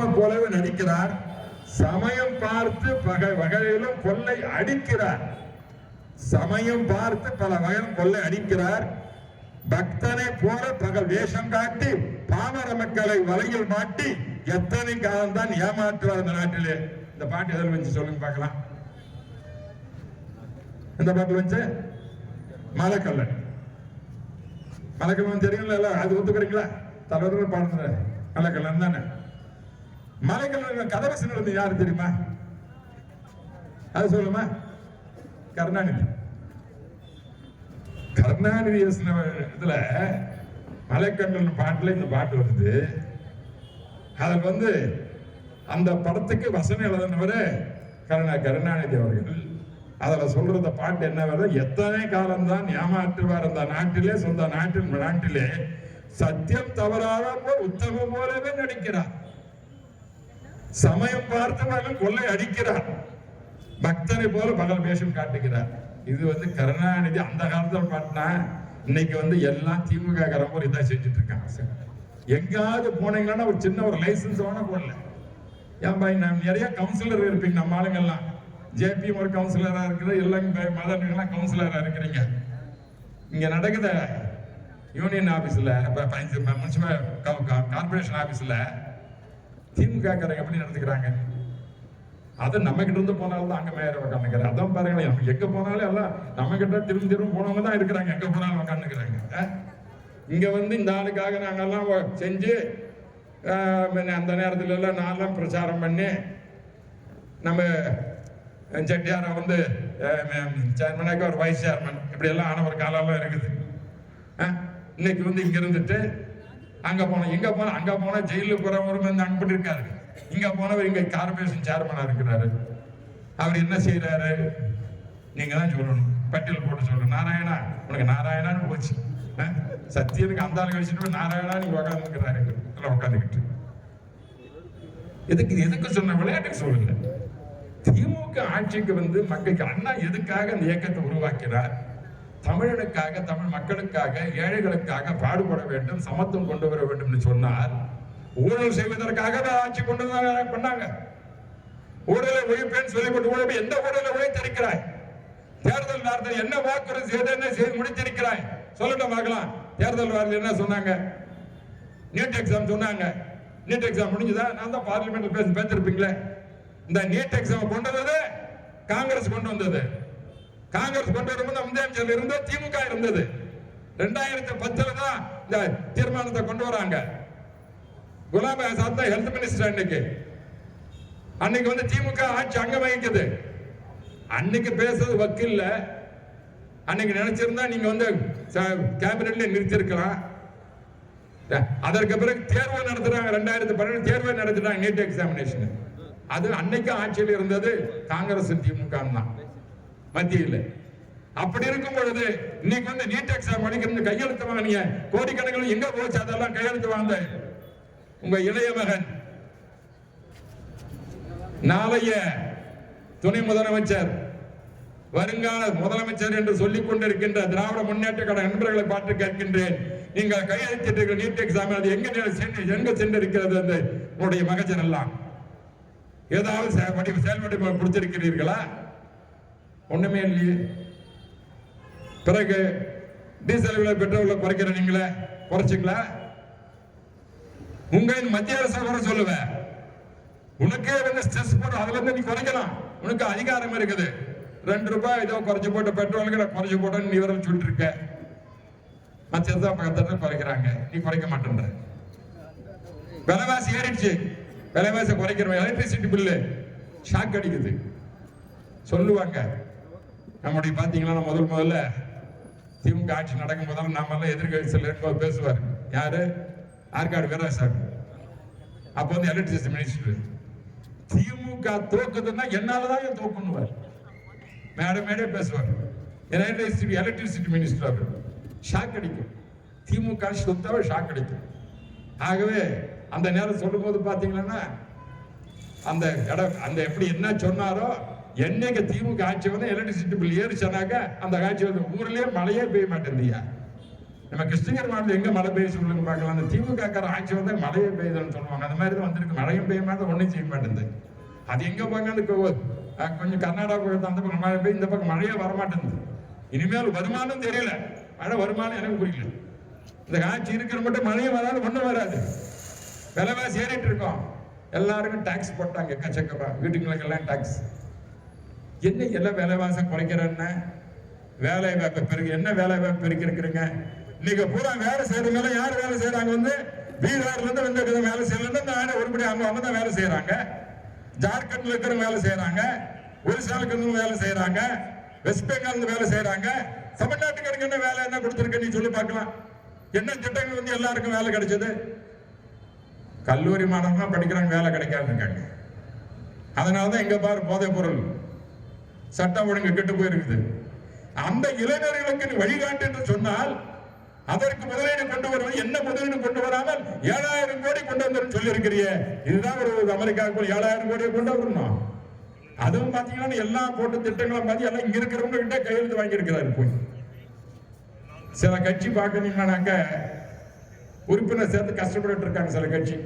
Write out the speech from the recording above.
உத்தம போலவே நடிக்கிறார். சமயம் பார்த்து வகையிலும் கொள்ளை அடிக்கிறார். சமயம் பார்த்து பல வகையிலும் கொள்ளை அடிக்கிறார். பக்தனை போல பகல் வேஷம் காட்டி பாமர மக்களை வலையில் மாட்டி எத்தனை காலம் தான் ஏமாற்றுவார் இந்த நாட்டிலே. இந்த பாட்டு எதில் வச்சு சொல்லுங்க பார்க்கலாம். இந்த பாட்டு வச்சு மலைக்கல்லன். மலைக்கல்லன் தெரியுங்களா? அது ஒத்துக்கிறீங்களா? தலைவர் பாடுற மலைக்கல்லன் தானே. மலைக்கல்லன் கதை வசனம் யாரு தெரியுமா? அது சொல்லுமா? கருணாநிதி. கருணாநிதி இதுல மலைக்கல்லன் பாட்டுல இந்த பாட்டு வருது. அதில் அந்த படத்துக்கு வசனம் எழுதினவரு கருணாநிதி அவர்கள். அதுல சொல்றத பாட்டு என்ன வருது? எத்தனை காலம்தான் ஏமாற்றுவார் அந்த நாட்டிலே, சொந்த நாட்டிலே சத்தியம் தவறாத உத்தம போலவே நடிக்கிறார். சமயம் பார்த்து கொள்ளை அடிக்கிறார். பக்தனை போல பகல் வேஷம் காட்டுகிறார். இது கருணாநிதி அந்த காலத்துல பாட்டினா, இன்னைக்கு எல்லாம் திமுக காரங்க இதான் செஞ்சுட்டு இருக்காங்க. எங்காவது போனீங்கன்னா ஒரு சின்ன ஒரு லைசன்ஸ் வேணா போடல. ஏன் பாய், நான் நிறைய கவுன்சிலர் இருப்பீங்க. நம்ம ஆளுங்கெல்லாம் ஜேபி ஒரு கவுன்சிலரா இருக்குது, எல்லாம் மதர்கள்லாம் கவுன்சிலரா இருக்கிறீங்க. இங்க நடக்குத யூனியன் ஆபீஸ்ல, முனிசிபல் கார்பரேஷன் ஆபீஸ்ல திமுக காரங்க எப்படி நடந்துக்கிறாங்க? அது நம்ம கிட்ட இருந்து போனாலும் அங்க மேயர் உட்காந்துக்கிறாங்க. அதான் பாருங்களேன், எங்க போனாலும் எல்லாம் நம்ம கிட்ட திரும்ப போனவங்க தான் இருக்கிறாங்க. எங்க போனாலும் உட்காந்துக்கிறாங்க. இங்க இந்த ஆளுக்காக நாங்கெல்லாம் செஞ்சு அந்த நேரத்துல எல்லாம் நான்லாம் பிரச்சாரம் பண்ணி நம்ம செட்டியார சேர்மனாக்க ஒரு வைஸ் சேர்மன் இப்படி எல்லாம் ஆன ஒரு காலம் இருக்குது. இன்னைக்கு இங்க இருந்துட்டு அங்க போனோம், இங்க போன அங்க போனா ஜெயிலுக்கு போறவரும் அனுப்பிட்டு இருக்காரு. இங்க போனவர் இங்க கார்பரேஷன் சேர்மனா இருக்கிறாரு. அவர் என்ன செய்யறாரு? நீங்க தான் சொல்லணும், பட்டியல் போட்டு சொல்லணும். நாராயணா, உனக்கு நாராயணான்னு போச்சு. சத்தியனுக்கு அந்த ஆள் கழிச்சுட்டு நாராயணா நீங்க உட்காந்துக்கிறாரு. உட்காந்துக்கிட்டு எதுக்கு சொன்ன? விளையாட்டுக்கு சொல்லுங்க. திமுக ஆட்சிக்கு மக்களுக்கு அண்ணா எதுக்காக அந்த இயக்கத்தை உருவாக்கிறார்? தமிழனுக்காக, தமிழ் மக்களுக்காக, ஏழைகளுக்காக பாடுபட வேண்டும், சமத்துவம் கொண்டு வர வேண்டும் சொன்னார். ஊழல் செய்வதற்காக ஆட்சி கொண்டு பண்ணாங்க. ஊழலை ஒழிப்பேன்னு சொல்லிவிட்டு எந்த ஊழலை ஒழித்திருக்கிறாய்? தேர்தல் நேரத்தில் என்ன வாக்குறுதி செய்து முடித்திருக்கிறாய்? சொல்லட்டும் பார்க்கலாம். தேர்தல் வாரத்தில் என்ன சொன்னாங்க? நீட் எக்ஸாம் சொன்னாங்க. நீட் எக்ஸாம் முடிஞ்சதா? நான் தான் பார்லிமெண்ட்ல பேசிருப்பீங்களே. இந்த நீட் எக்ஸாம் கொண்டு வந்தது காங்கிரஸ் கொண்டு வந்தது. காங்கிரஸ் கொண்டு வரும்போது முதலமைச்சர் இருந்தது, திமுக இருந்தது. 2010 தான் இந்த தீர்மானத்தை கொண்டு வராங்க. குலாம் ஆசாத் தான் ஹெல்த் மினிஸ்டர். அன்னைக்கு திமுக ஆட்சி அங்க வகிக்குது. அன்னைக்கு பேசுறது வக்கில்ல. அன்னைக்கு நினைச்சிருந்தா நீங்க கேபினெட்ல நிறுத்தி இருக்கலாம். அதற்கு பிறகு தேர்வு நடத்துறாங்க. 2012 தேர்வு நடத்துறாங்க, நீட் எக்ஸாமினேஷன். அது அன்னைக்கு ஆட்சியில் இருந்தது காங்கிரஸ் திமுக தான் மத்தியில். அப்படி இருக்கும் பொழுது இன்னைக்கு நீட் எக்ஸாம் படிக்கிறது கையெழுத்து வாங்கினீங்க. கோடிக்கணக்கில் எங்க போச்சு? அதெல்லாம் கையெழுத்து வாங்க. உங்க இளைய மகன், நாளைய துணை முதலமைச்சர், வருங்கால முதலமைச்சர் என்று சொல்லிக் கொண்டிருக்கின்ற திராவிட முன்னேற்ற கழக நண்பர்களை பார்த்து கேட்கின்றேன். நீங்கள் கையெழுத்திட்டு நீட் எக்ஸாம் அது எங்க சென்றிருக்கிறது? அந்த உங்களுடைய மகஜன் எல்லாம் ஏதாவது செயல்பட்டு கொடுத்திருக்கிறீர்களா? ஒண்ணுமே இல்லையே. பிறகு டீசல் விலை, பெட்ரோல் குறைக்கிற நீங்களே குறைச்சிங்களா? உங்க மத்திய அரசு குறை சொல்லுவேன். உனக்கே ஸ்ட்ரெஸ் போட்டு அதுல நீ குறைக்கலாம். உனக்கு அதிகாரம் இருக்குது. 2 ரூபாய் ஏதோ குறைச்சு போட்டு பெட்ரோலுக்கு குறைச்சு போட்டு நீ விரல் சொல்லிட்டு இருக்க. மத்திய பக்கத்துல குறைக்கிறாங்க, நீ குறைக்க மாட்டேன்ற. விலைவாசி ஏறிடுச்சு. விலைவாசி குறைக்கிறோம். எலக்ட்ரிசிட்டி பில்லு ஷாக் அடிக்குது சொல்லுவாங்க. நம்முடைய பாத்தீங்கன்னா முதல்ல திமுக ஆட்சி நடக்கும் போதெல்லாம் நாம எல்லாம் எதிர்கட்சியில் இருக்கும்போது பேசுவார். யாரு? ஆற்காடு வீரராசாமி. அப்ப எலக்ட்ரிசிட்டி மினிஸ்டர். திமுக தோக்குதுன்னா என்னாலதான் தோக்கணுவார். மேடே பேசுவார். எலக்ட்ரிசிட்டி மினிஸ்டர் அவர். ஷாக் அடிக்கும். திமுக சுத்தவே ஷாக் அடிக்கும். ஆகவே அந்த நேரம் சொல்லும் போது பாத்தீங்கன்னா அந்த எப்படி என்ன சொன்னாரோ, என்னைக்கு திமுக ஆட்சி எலக்ட்ரிசிட்டி பில் ஏறிச்சானாக்க அந்த ஆட்சி ஊர்லயே மழையே பெய்ய மாட்டேங்குதுயா. நம்ம கிருஷ்ணகிரி மாவட்டத்தில் எங்க மழை பெய்ய சொல்லுங்க பார்க்கலாம். அந்த திமுக ஆட்சி வந்தா மழையே பெய்யுதுன்னு சொல்லுவாங்க. அந்த மாதிரி தான் வந்திருக்கு. மழையும் பெய்ய மாட்டேன், ஒன்றும் செய்ய மாட்டேங்குது. அது எங்க பார்க்க கொஞ்சம் கர்நாடகா பக்கத்து அந்த பக்கம் மழை பெய்யும், இந்த பக்கம் மழையே வரமாட்டேங்குது. இனிமேல் வருமானம் தெரியல, மழை வருமானம் எனக்கு புரியல. இந்த ஆட்சி இருக்கிற மட்டும் மழையும் வராது, ஒன்றும் வராது. விலைவாசி ஏறிட்டு இருக்கோம். எல்லாருக்கும் டாக்ஸ் போட்டாங்க எக்கச்சக்கமா, வீட்டுங்களுக்கெல்லாம் டாக்ஸ். என்ன எல்லாம் விலைவாசம் குறைக்கிறேன்னா வேலை வாய்ப்பு பெருகு. என்ன வேலை வாய்ப்பு பெருக்கிறீங்க? இன்னைக்கு பூரா வேலை செய்யறவங்க யார் வேலை செய்யறாங்க? வந்து பீகார்ல இருந்து வந்து வேலை செய்யலன்னா ஒருபடி அவங்க தான் வேலை செய்யறாங்க. ஜார்க்கண்ட்ல இருக்கிற வேலை செய்யறாங்க, ஒரிசாலுக்கு இருந்து வேலை செய்யறாங்க, வெஸ்ட் பெங்கால் இருந்து வேலை செய்யறாங்க. தமிழ்நாட்டுக்கு என்ன வேலை என்ன கொடுத்திருக்க நீ சொல்லி பார்க்கலாம். என்ன திட்டங்கள் வந்து எல்லாருக்கும் வேலை கிடைச்சது? கல்லூரி மாணவர்கள் படிக்கிறாங்க, வேலை கிடைக்காது இருக்காங்க. அதனாலதான் எங்க பாரு போதைப் பொருள் சட்டம் ஒழுங்கு கெட்டு போயிருக்குது. அந்த இளைஞர்களுக்கு நீ வழிகாட்டு என்று சொன்னால் அதற்கு முதலீடு கொண்டு வருவது என்ன? முதலீடு கொண்டு வராமல் 7,000 கோடி கொண்டு வந்து சொல்லி இருக்கிறீ. இதுதான் ஒரு அமெரிக்காவுக்கு 7,000 கோடியை கொண்டு வரணும். அதுவும் பாத்தீங்கன்னா எல்லா போட்டு திட்டங்களும் பார்த்து எல்லாம் இங்க இருக்கிறவங்க கிட்ட கையெழுத்து வாங்கி இருக்கிறாரு. போய் சில கட்சி பாக்குறீங்கன்னாக்க உறுப்பினர் சேர்த்து கஷ்டப்பட்டு இருக்காங்க சில கட்சி.